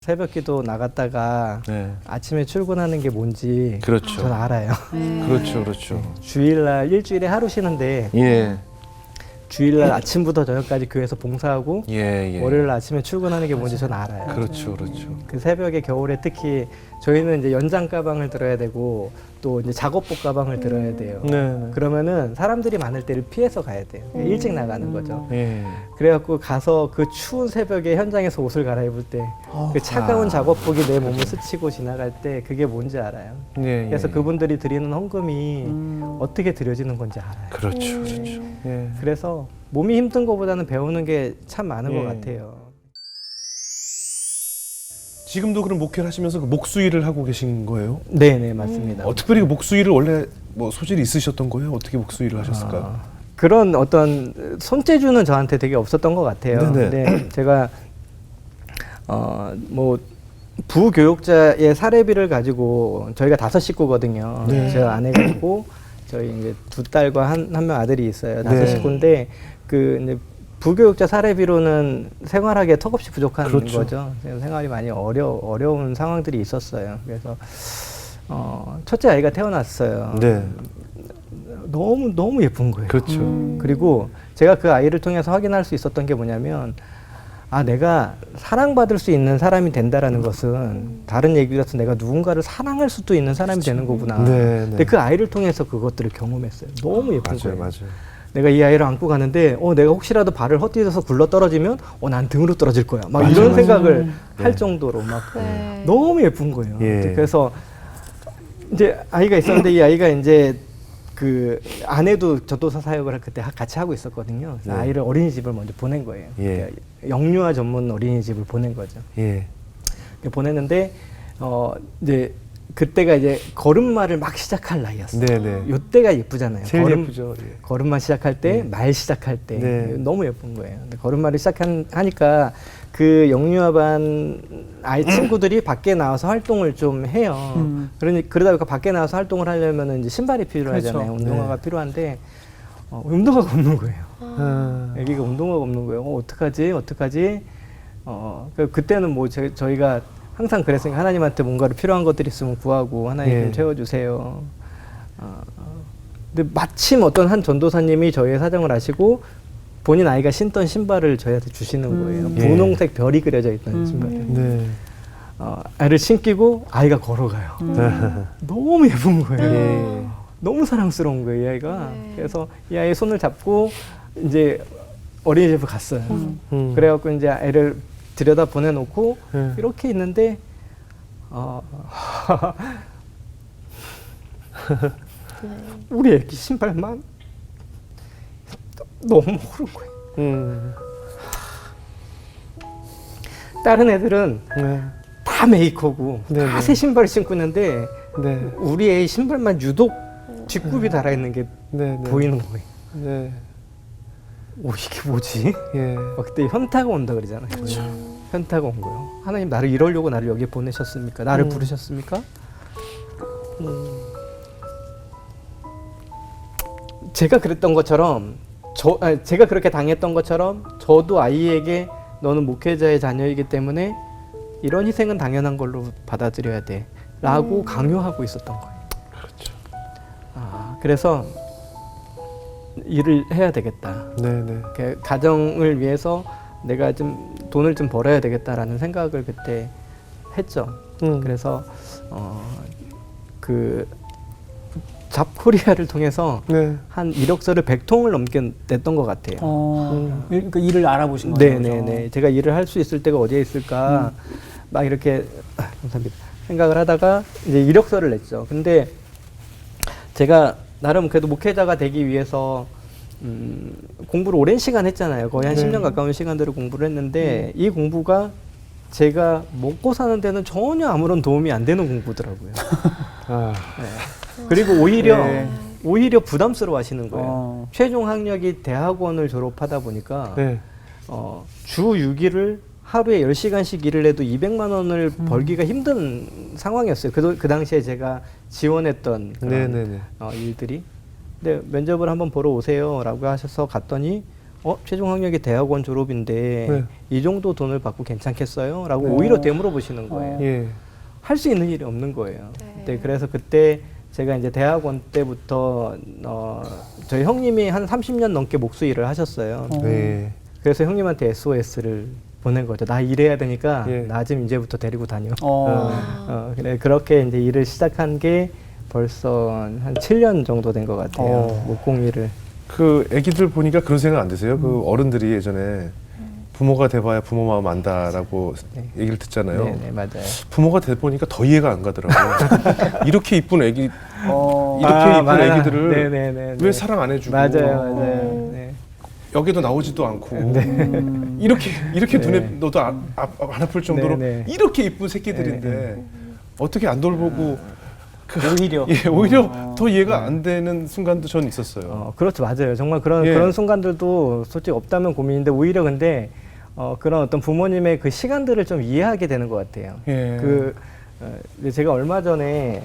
새벽기도 나갔다가 네. 아침에 출근하는 게 뭔지 그렇죠. 전 알아요. 그렇죠, 그렇죠. 주일날 일주일에 하루 쉬는데 예, 주일날 아침부터 저녁까지 교회에서 봉사하고 예, 예. 월요일 아침에 출근하는 게 뭔지 전 알아요. 그렇죠, 그렇죠. 그 새벽에 겨울에 특히 저희는 이제 연장 가방을 들어야 되고 또 이제 작업복 가방을 들어야 돼요. 네. 그러면은 사람들이 많을 때를 피해서 가야 돼요. 일찍 나가는 거죠. 예. 그래갖고 가서 그 추운 새벽에 현장에서 옷을 갈아입을 때 그 차가운 작업복이 내 몸을 스치고 지나갈 때 그게 뭔지 알아요. 예, 그래서 예. 그분들이 드리는 헌금이 어떻게 드려지는 건지 알아요. 그렇죠, 그렇죠. 예. 그래서 몸이 힘든 것보다는 배우는 게 참 많은 것 예. 같아요. 지금도 그럼 목회를 하시면서 그 목수일을 하고 계신 거예요? 네네 맞습니다. 특별히 그 목수일을 원래 뭐 소질이 있으셨던 거예요? 어떻게 목수일을 하셨을까요? 그런 어떤 손재주는 저한테 되게 없었던 것 같아요. 네네. 근데 제가 뭐 부교육자의 사례비를 가지고 저희가 5 식구거든요. 네. 저 아내가 있고 저희 이제 2 딸과 한 명 아들이 있어요. 5 네. 식구인데 그 이제 부교육자 사례비로는 생활하기에 턱없이 부족한 그렇죠. 거죠. 생활이 많이 어려운 상황들이 있었어요. 그래서 첫째 아이가 태어났어요. 네. 너무 예쁜 거예요. 그렇죠. 그리고 제가 그 아이를 통해서 확인할 수 있었던 게 뭐냐면 아 내가 사랑받을 수 있는 사람이 된다라는 것은 다른 얘기라서 내가 누군가를 사랑할 수도 있는 사람이 되는 거구나. 네, 네. 근데 그 아이를 통해서 그것들을 경험했어요. 너무 예쁜 맞아요, 거예요. 맞아요. 내가 이 아이를 안고 가는데 내가 혹시라도 발을 헛디뎌서 굴러 떨어지면 난 등으로 떨어질 거야. 막 맞아요, 이런 맞아요. 생각을 할 네. 정도로 막 네. 너무 예쁜 거예요. 예. 그래서 이제 아이가 있었는데 이 아이가 이제 그 아내도 전도사 사역을 그때 같이 하고 있었거든요. 그래서 네. 아이를 어린이집을 먼저 보낸 거예요. 예. 그러니까 영유아 전문 어린이집을 보낸 거죠. 예. 보냈는데 이제 그때가 이제 걸음마를 막 시작할 나이였어요. 네네. 요때가 예쁘잖아요. 제일 예쁘죠. 예. 걸음마 시작할 때, 말 시작할 때 네. 너무 예쁜 거예요. 근데 걸음마를 시작하니까 그 영유아반 아이 친구들이 밖에 나와서 활동을 좀 해요. 그러다 보니까 밖에 나와서 활동을 하려면 이제 신발이 필요하잖아요. 그렇죠. 운동화가 네. 필요한데 운동화가 없는 거예요. 아. 애기가 운동화가 없는 거예요. 어떡하지? 그때는 뭐 저희가 항상 그랬으니까 하나님한테 뭔가를 필요한 것들이 있으면 구하고 하나님 좀 예. 채워주세요. 근데 마침 어떤 한 전도사님이 저희의 사정을 아시고 본인 아이가 신던 신발을 저희한테 주시는 거예요. 예. 분홍색 별이 그려져 있던 신발을. 네. 아이를 신기고 아이가 걸어가요. 너무 예쁜 거예요. 예. 너무 사랑스러운 거예요, 이 아이가. 네. 그래서 이 아이의 손을 잡고 이제 어린이집을 갔어요. 그래갖고 이제 애를 들여다 보내놓고 예. 이렇게 있는데 우리 애기 신발만 너무 모른 거예요. 다른 애들은 네. 다 메이커고 네네. 다 새 신발을 신고 있는데 네. 우리 애의 신발만 유독 뒷굽이 달아있는 게 네. 네. 보이는 거예요. 네. 이게 뭐지? 예. 그때 현타가 온다 그러잖아요. 현타가 온 거예요. 하나님 나를 이러려고 나를 여기에 보내셨습니까? 나를 부르셨습니까? 제가 그랬던 것처럼 제가 그렇게 당했던 것처럼 저도 아이에게 너는 목회자의 자녀이기 때문에 이런 희생은 당연한 걸로 받아들여야 돼 라고 강요하고 있었던 거예요. 그렇죠. 그래서 일을 해야 되겠다. 네네. 가정을 위해서 내가 좀 돈을 좀 벌어야 되겠다라는 생각을 그때 했죠. 그래서 그 잡코리아를 통해서 네. 한 이력서를 100통을 넘게 냈던 것 같아요. 그러니까 일을 알아보신 거죠. 네네네. 제가 일을 할 수 있을 데가 어디에 있을까 막 이렇게 감사합니다. 생각을 하다가 이제 이력서를 냈죠. 근데 제가 나름 그래도 목회자가 되기 위해서 공부를 오랜 시간 했잖아요. 거의 한 10년 가까운 시간들을 공부를 했는데 이 공부가 제가 먹고 사는 데는 전혀 아무런 도움이 안 되는 공부더라고요. 그리고 오히려 부담스러워 하시는 거예요. 최종 학력이 대학원을 졸업하다 보니까 네. 주 6일을 하루에 10시간씩 일을 해도 200만 원을 벌기가 힘든 상황이었어요. 그 당시에 제가 지원했던 그런 네네네. 일들이. 근데 면접을 한번 보러 오세요 라고 하셔서 갔더니 최종 학력이 대학원 졸업인데 네. 이 정도 돈을 받고 괜찮겠어요? 라고 네. 오히려 되물어보시는 거예요. 예. 할 수 있는 일이 없는 거예요. 네. 네, 그래서 그때 제가 이제 대학원 때부터 저희 형님이 한 30년 넘게 목수 일을 하셨어요. 네. 그래서 형님한테 SOS를 보낸 거죠. 나 일해야 되니까 예. 나 좀 이제부터 데리고 다녀. 아. 그래 그렇게 이제 일을 시작한 게 벌써 한 7년 정도 된 것 같아요. 목공 일을. 그 애기들 보니까 그런 생각 안 드세요? 그 어른들이 예전에 부모가 돼봐야 부모 마음 안다라고 네. 얘기를 듣잖아요. 네, 맞아요. 부모가 돼 보니까 더 이해가 안 가더라고요. 이렇게 이쁜 애기, 이렇게 이쁜 맞아요. 애기들을 네네네. 왜 사랑 안 해주고 맞아요. 네. 여기도 나오지도 않고 이렇게 눈에 네. 너도 안 아플 정도로 네. 이렇게 이쁜 새끼들인데 어떻게 안 돌보고 오히려 예, 오히려 더 이해가 안 되는 순간도 전 있었어요. 그렇죠, 맞아요. 정말 그런 예. 그런 순간들도 솔직히 없다면 고민인데 오히려 근데 그런 어떤 부모님의 그 시간들을 좀 이해하게 되는 것 같아요. 예. 이제 제가 얼마 전에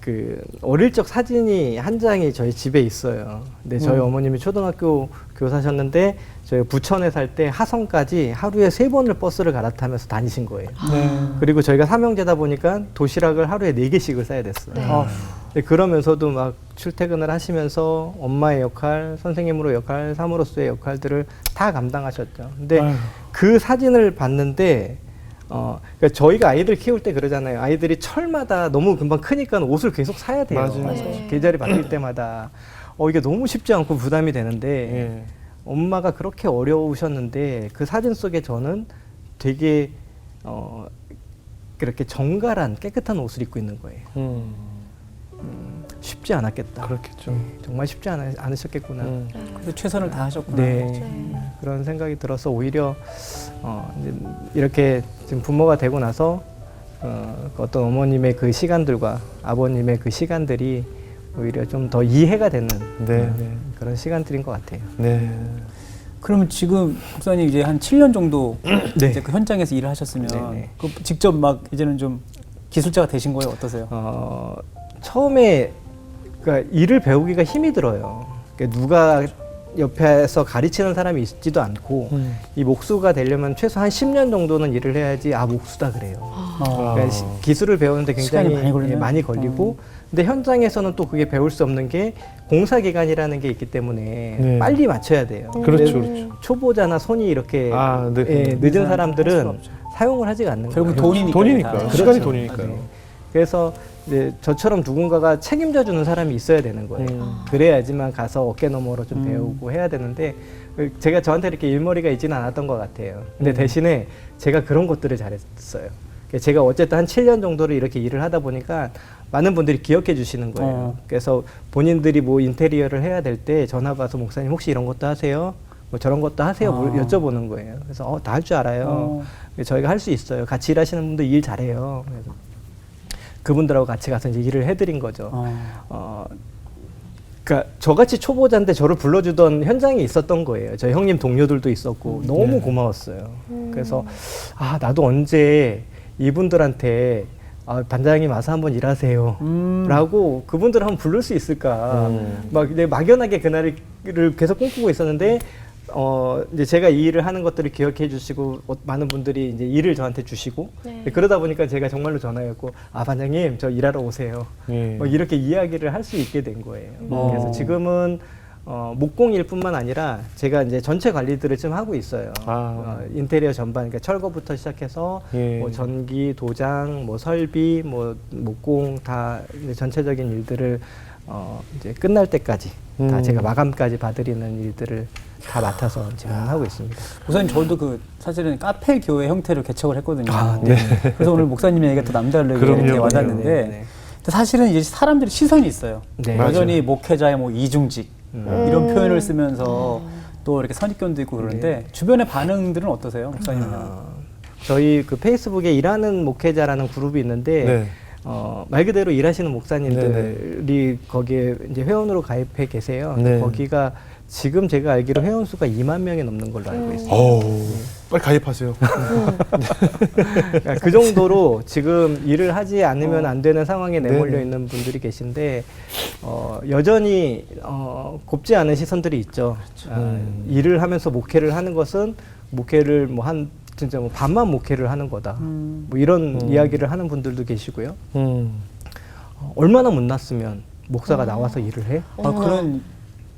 그 어릴 적 사진이 한 장이 저희 집에 있어요. 근데 저희 어머님이 초등학교 교사셨는데 저희 부천에 살 때 하성까지 하루에 3번을 버스를 갈아타면서 다니신 거예요. 그리고 저희가 삼형제다 보니까 도시락을 하루에 4개씩을 싸야 됐어요. 네. 근데 그러면서도 막 출퇴근을 하시면서 엄마의 역할, 선생님으로 역할, 사무로서의 역할들을 다 감당하셨죠. 근데 아유. 그 사진을 봤는데 그러니까 저희가 아이들 키울 때 그러잖아요. 아이들이 철마다 너무 금방 크니까 옷을 계속 사야 돼요. 맞아요. 네. 계절이 바뀔 때마다 이게 너무 쉽지 않고 부담이 되는데 예. 엄마가 그렇게 어려우셨는데 그 사진 속에 저는 되게 그렇게 정갈한 깨끗한 옷을 입고 있는 거예요. 쉽지 않았겠다. 그렇겠죠. 정말 쉽지 않으셨겠구나. 그래도 최선을 다하셨구나. 네. 그런 생각이 들어서 오히려 이제 이렇게 지금 부모가 되고 나서 어떤 어머님의 그 시간들과 아버님의 그 시간들이 오히려 좀 더 이해가 되는 네. 그런 시간들인 것 같아요. 네. 그러면 지금 목사님 이제 한 7년 정도 네. 이제 그 현장에서 일을 하셨으면 네네. 그 직접 막 이제는 좀 기술자가 되신 거예요? 어떠세요? 처음에 그러니까 일을 배우기가 힘이 들어요. 그러니까 누가 옆에서 가르치는 사람이 있지도 않고 이 목수가 되려면 최소 한 10년 정도는 일을 해야지 목수다 그래요. 그러니까 기술을 배우는데 굉장히 시간이 많이 걸리네요. 많이 걸리고 근데 현장에서는 또 그게 배울 수 없는 게 공사기간이라는 게 있기 때문에 네. 빨리 맞춰야 돼요. 그렇죠, 근데 그렇죠. 초보자나 손이 이렇게 네. 늦은 할 사람들은 수가 없죠. 사용을 하지가 않는 결국 거예요. 돈이니까. 돈이니까. 다. 시간이 그렇죠. 돈이니까요. 네. 그래서 이제 저처럼 누군가가 책임져 주는 사람이 있어야 되는 거예요. 그래야지만 가서 어깨 너머로 좀 배우고 해야 되는데 제가 저한테 이렇게 일머리가 있지는 않았던 것 같아요. 근데 대신에 제가 그런 것들을 잘했어요. 제가 어쨌든 한 7년 정도를 이렇게 일을 하다 보니까 많은 분들이 기억해 주시는 거예요. 그래서 본인들이 뭐 인테리어를 해야 될 때 전화가 와서 목사님 혹시 이런 것도 하세요? 뭐 저런 것도 하세요? 뭐 여쭤보는 거예요. 그래서 다 할 줄 알아요. 저희가 할 수 있어요. 같이 일하시는 분들 일 잘해요. 그래서 그분들하고 같이 가서 이제 일을 해드린 거죠. 그러니까 저같이 초보자인데 저를 불러주던 현장이 있었던 거예요. 저희 형님 동료들도 있었고 너무 고마웠어요. 그래서 나도 언제 이분들한테 반장님 와서 한번 일하세요 라고 그분들 한번 부를 수 있을까 막 막연하게 그날을 계속 꿈꾸고 있었는데 이제 제가 이 일을 하는 것들을 기억해 주시고 많은 분들이 이제 일을 저한테 주시고 그러다 보니까 제가 정말로 전화했고 반장님 저 일하러 오세요. 이렇게 이야기를 할 수 있게 된 거예요. 그래서 지금은 목공일 뿐만 아니라 제가 이제 전체 관리들을 좀 하고 있어요. 인테리어 전반, 그러니까 철거부터 시작해서 뭐 전기, 도장, 뭐 설비, 뭐 목공 다 이제 전체적인 일들을 이제 끝날 때까지 다 제가 마감까지 봐드리는 일들을 다 맡아서 지금 하고 있습니다. 우선 저도 그 사실은 카페 교회 형태로 개척을 했거든요. 네. 그래서 오늘 목사님 얘기가 또 남다르게 그럼요, 이렇게 그럼요. 와닿는데 네. 근데 사실은 이제 사람들이 시선이 있어요. 네. 여전히 목회자의 뭐 이중직 이런 표현을 쓰면서 또 이렇게 선입견도 있고 그러는데 주변의 반응들은 어떠세요, 목사님은? 저희 그 페이스북에 일하는 목회자라는 그룹이 있는데 말 그대로 일하시는 목사님들이 거기에 이제 회원으로 가입해 계세요. 네. 거기가 지금 제가 알기로 회원수가 2만 명이 넘는 걸로 알고 있어요. 어우, 빨리 가입하세요. 그러니까 그 정도로 지금 일을 하지 않으면 안 되는 상황에 내몰려 네네. 있는 분들이 계신데 여전히 곱지 않은 시선들이 있죠. 일을 하면서 목회를 하는 것은 목회를 뭐 한 진짜 뭐 반만 목회를 하는 거다. 뭐 이런 이야기를 하는 분들도 계시고요. 얼마나 못났으면 목사가 나와서 일을 해? 아, 그런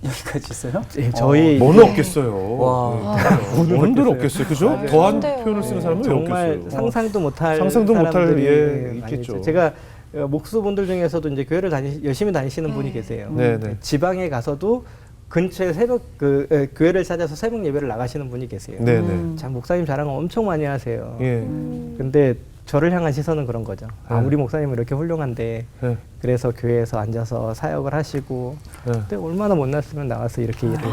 얘기까지 있어요? 예, 저희 뭐는 없겠어요. 와. 뭐는 없겠어요. 그죠? 맞아요. 더한 그런데요. 표현을 쓰는 사람은 왜 정말 없겠어요. 상상도 못할 상상도 못할, 사람들이 예, 많이 있겠죠. 있죠. 제가 목수분들 중에서도 이제 교회를 열심히 다니시는 분이 계세요. 네네. 지방에 가서도 근처에 교회를 찾아서 새벽 예배를 나가시는 분이 계세요. 네네. 참 목사님 자랑을 엄청 많이 하세요. 예. 근데 저를 향한 시선은 그런 거죠. 아, 네. 우리 목사님은 이렇게 훌륭한데 네. 그래서 교회에서 앉아서 사역을 하시고 네. 근데 얼마나 못났으면 나와서 이렇게 일을 해.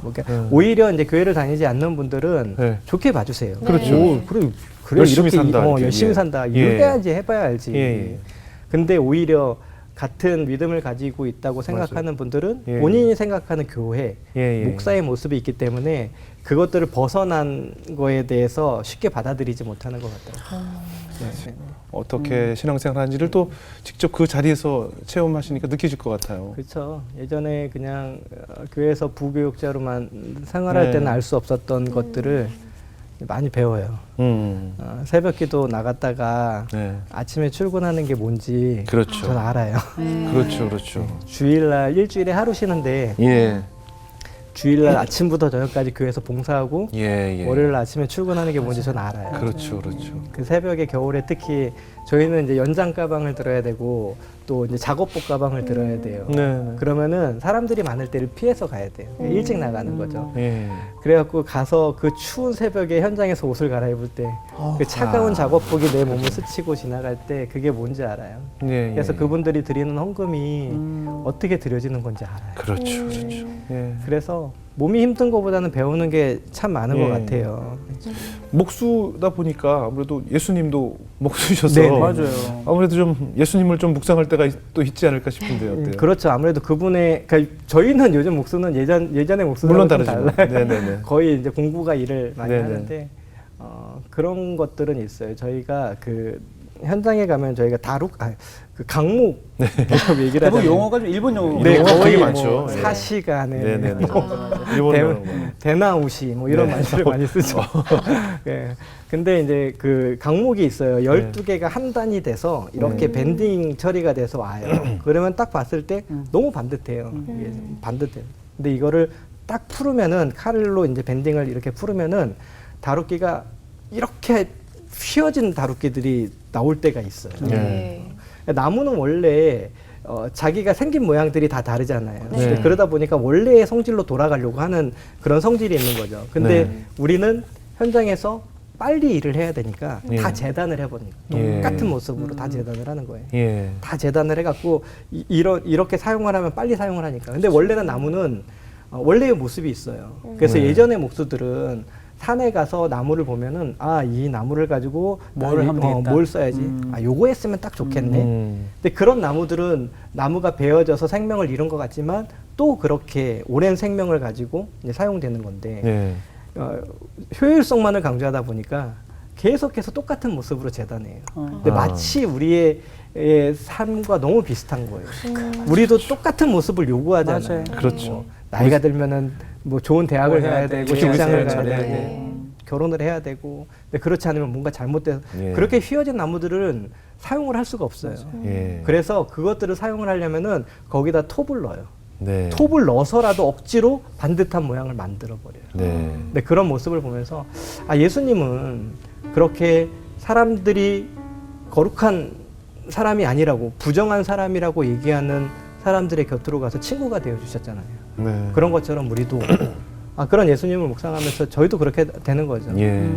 뭐 그러니까 네. 오히려 이제 교회를 다니지 않는 분들은 네. 좋게 봐주세요. 그렇죠. 오, 그래 열심히 이렇게 산다, 이렇게. 열심히 예. 산다. 예. 일해야지 해봐야 알지. 예. 근데 오히려 같은 믿음을 가지고 있다고 생각하는 분들은 예. 본인이 생각하는 교회, 예. 목사의 모습이 있기 때문에 그것들을 벗어난 거에 대해서 쉽게 받아들이지 못하는 것 같아요. 네. 어떻게 신앙생활 하는지를 또 직접 그 자리에서 체험하시니까 느끼실 것 같아요. 그렇죠. 예전에 그냥 교회에서 부교육자로만 생활할 네. 때는 알 수 없었던 것들을 많이 배워요. 새벽기도 나갔다가 네. 아침에 출근하는 게 뭔지 그렇죠. 전 알아요. 그렇죠. 주일날 일주일에 하루 쉬는데 예. 주일날 아침부터 저녁까지 교회에서 봉사하고 예. 월요일 아침에 출근하는 게 뭔지 전 알아요. 그렇죠. 그 새벽에 겨울에 특히 저희는 이제 연장 가방을 들어야 되고 또 이제 작업복 가방을 들어야 돼요. 네. 그러면은 사람들이 많을 때를 피해서 가야 돼요. 일찍 나가는 거죠. 예. 그래갖고 가서 그 추운 새벽에 현장에서 옷을 갈아입을 때 그 차가운 작업복이 내 몸을 스치고 지나갈 때 그게 뭔지 알아요. 예. 그래서 그분들이 드리는 헌금이 어떻게 드려지는 건지 알아요. 그렇죠. 예. 그래서 몸이 힘든 것보다는 배우는 게 참 많은 예. 것 같아요. 목수다 보니까 아무래도 예수님도 목수셔서 네네. 맞아요. 아무래도 좀 예수님을 좀 묵상할 때가 또 있지 않을까 싶은데요. 어때요? 그렇죠. 아무래도 그분의 그러니까 저희는 요즘 목수는 예전의 목수는 물론 좀 다르지만. 달라요. 네네네. 거의 이제 공부가 일을 많이 네네. 하는데 그런 것들은 있어요. 저희가 그 현장에 가면 저희가 그 강목 얘기를 대부분 하잖아요. 용어가 좀 일본 용어. 네, 용어가 거의 되게 뭐 많죠. 예. 사시간에 네네네. 뭐 일본어로. 대나우시 뭐 이런 네. 말들을 많이 쓰죠. 예. 근데 이제 그 강목이 있어요. 12개가 한 단이 돼서 이렇게 밴딩 처리가 돼서 와요. 그러면 딱 봤을 때 너무 반듯해요. 이게 반듯해요. 근데 이거를 딱 풀으면은 칼로 이제 밴딩을 이렇게 풀으면은 다루기가 이렇게 휘어진 다루기들이 나올 때가 있어요. 네. 나무는 원래 자기가 생긴 모양들이 다 다르잖아요. 네. 근데 그러다 보니까 원래의 성질로 돌아가려고 하는 그런 성질이 있는 거죠. 근데 네. 우리는 현장에서 빨리 일을 해야 되니까 예. 다 재단을 해버리고 예. 똑같은 모습으로 다 재단을 하는 거예요. 예. 다 재단을 해갖고 이렇게 사용을 하면 빨리 사용을 하니까. 근데 원래는 나무는 원래의 모습이 있어요. 그래서 네. 예전의 목수들은 산에 가서 나무를 보면은 이 나무를 가지고 뭘 하면 되겠다. 뭘 써야지. 요거 했으면 딱 좋겠네. 근데 그런 나무들은 나무가 베어져서 생명을 잃은 것 같지만 또 그렇게 오랜 생명을 가지고 이제 사용되는 건데 예. 효율성만을 강조하다 보니까 계속해서 똑같은 모습으로 재단해요. 근데 아. 마치 우리의 삶과 너무 비슷한 거예요. 우리도 똑같은 모습을 요구하잖아요. 맞아요. 그렇죠. 나이가 들면은 뭐 좋은 대학을 뭘 가야 해야 되고 돼, 직장을 해야 가야 돼. 되고 네. 결혼을 해야 되고 근데 그렇지 않으면 뭔가 잘못돼서 예. 그렇게 휘어진 나무들은 사용을 할 수가 없어요. 예. 그래서 그것들을 사용을 하려면은 거기다 톱을 넣어요. 네. 톱을 넣어서라도 억지로 반듯한 모양을 만들어 버려요. 네. 근데 그런 모습을 보면서 예수님은 그렇게 사람들이 거룩한 사람이 아니라고 부정한 사람이라고 얘기하는 사람들의 곁으로 가서 친구가 되어 주셨잖아요. 네. 그런 것처럼 우리도 그런 예수님을 묵상하면서 저희도 그렇게 되는 거죠. 예.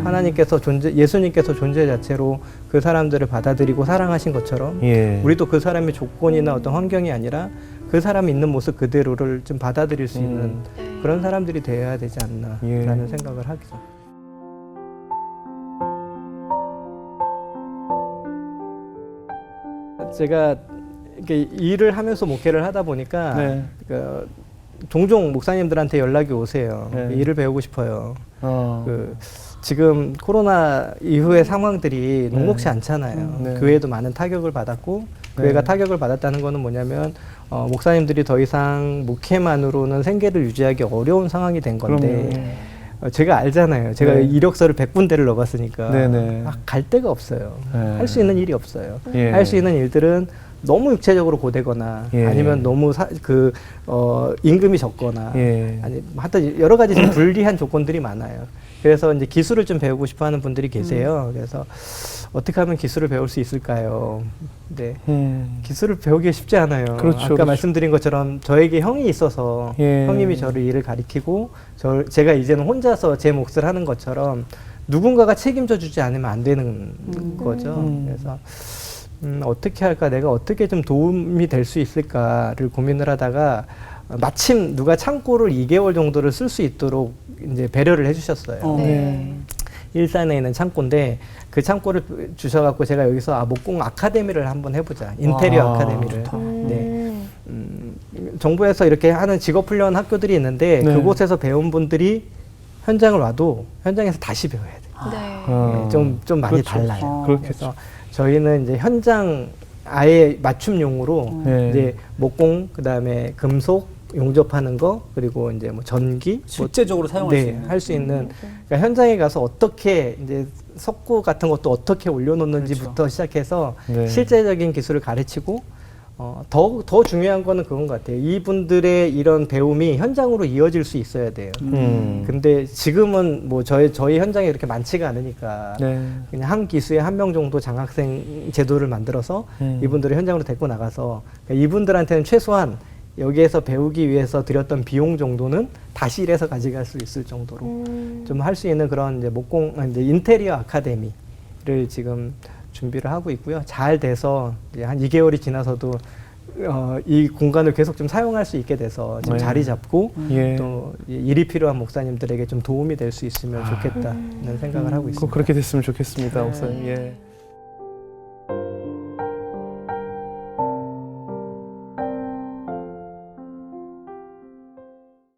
예수님께서 존재 자체로 그 사람들을 받아들이고 사랑하신 것처럼 예. 우리도 그 사람의 조건이나 어떤 환경이 아니라 그 사람이 있는 모습 그대로를 좀 받아들일 수 있는 그런 사람들이 되어야 되지 않나라는 예. 생각을 하죠. 제가 이렇게 일을 하면서 목회를 하다 보니까 네. 종종 목사님들한테 연락이 오세요. 네. 일을 배우고 싶어요. 어. 지금 코로나 이후의 상황들이 녹록지 않잖아요. 네. 교회도 많은 타격을 받았고 교회가 네. 타격을 받았다는 거는 뭐냐면 목사님들이 더 이상 목회만으로는 생계를 유지하기 어려운 상황이 된 건데 제가 알잖아요. 제가 네. 이력서를 100군데를 넣어봤으니까 네네. 갈 데가 없어요. 네. 할 수 있는 일이 없어요. 예. 할 수 있는 일들은 너무 육체적으로 고되거나 예. 아니면 너무 임금이 적거나 예. 아니 하여튼 여러 가지 좀 불리한 조건들이 많아요. 그래서 이제 기술을 좀 배우고 싶어 하는 분들이 계세요. 그래서 어떻게 하면 기술을 배울 수 있을까요? 네. 기술을 배우기 쉽지 않아요. 그렇죠, 아까 그렇죠. 말씀드린 것처럼 저에게 형이 있어서 예. 형님이 저를 일을 가리키고 제가 이제는 혼자서 제 몫을 하는 것처럼 누군가가 책임져 주지 않으면 안 되는 거죠. 그래서 어떻게 할까, 내가 어떻게 좀 도움이 될 수 있을까를 고민을 하다가 마침 누가 창고를 2개월 정도를 쓸 수 있도록 이제 배려를 해주셨어요. 네. 일산에 있는 창고인데 그 창고를 주셔갖고 제가 여기서 목공 아카데미를 한번 해보자. 인테리어 와, 아카데미를. 좋다. 네. 정부에서 이렇게 하는 직업훈련 학교들이 있는데 네. 그곳에서 배운 분들이 현장을 와도 현장에서 다시 배워야 돼요. 네. 좀 많이 그렇죠. 달라요. 그렇겠죠. 그래서 저희는 이제 현장 아예 맞춤용으로 네. 이제 목공, 그다음에 금속 용접하는 거, 그리고 이제 뭐 전기, 실제적으로 사용할 수 있는. 할 수 있는. 그러니까 현장에 가서 어떻게 이제 석고 같은 것도 어떻게 올려놓는지부터 그렇죠. 시작해서 네. 실제적인 기술을 가르치고 더 중요한 거는 그건 것 같아요. 이분들의 이런 배움이 현장으로 이어질 수 있어야 돼요. 근데 지금은 뭐 저희 현장에 그렇게 많지가 않으니까 네. 그냥 한 기수에 1명 정도 장학생 제도를 만들어서 이분들을 현장으로 데리고 나가서 그러니까 이분들한테는 최소한 여기에서 배우기 위해서 들였던 비용 정도는 다시 일해서 가져갈 수 있을 정도로 좀 할 수 있는 그런 이제 이제 인테리어 아카데미를 지금 준비를 하고 있고요. 잘 돼서 이제 한 2개월이 지나서도 이 공간을 계속 좀 사용할 수 있게 돼서 지금 네. 자리 잡고 예. 또 일이 필요한 목사님들에게 좀 도움이 될 수 있으면 좋겠다는 생각을 하고 있습니다. 꼭 그렇게 됐으면 좋겠습니다, 목사님. 예.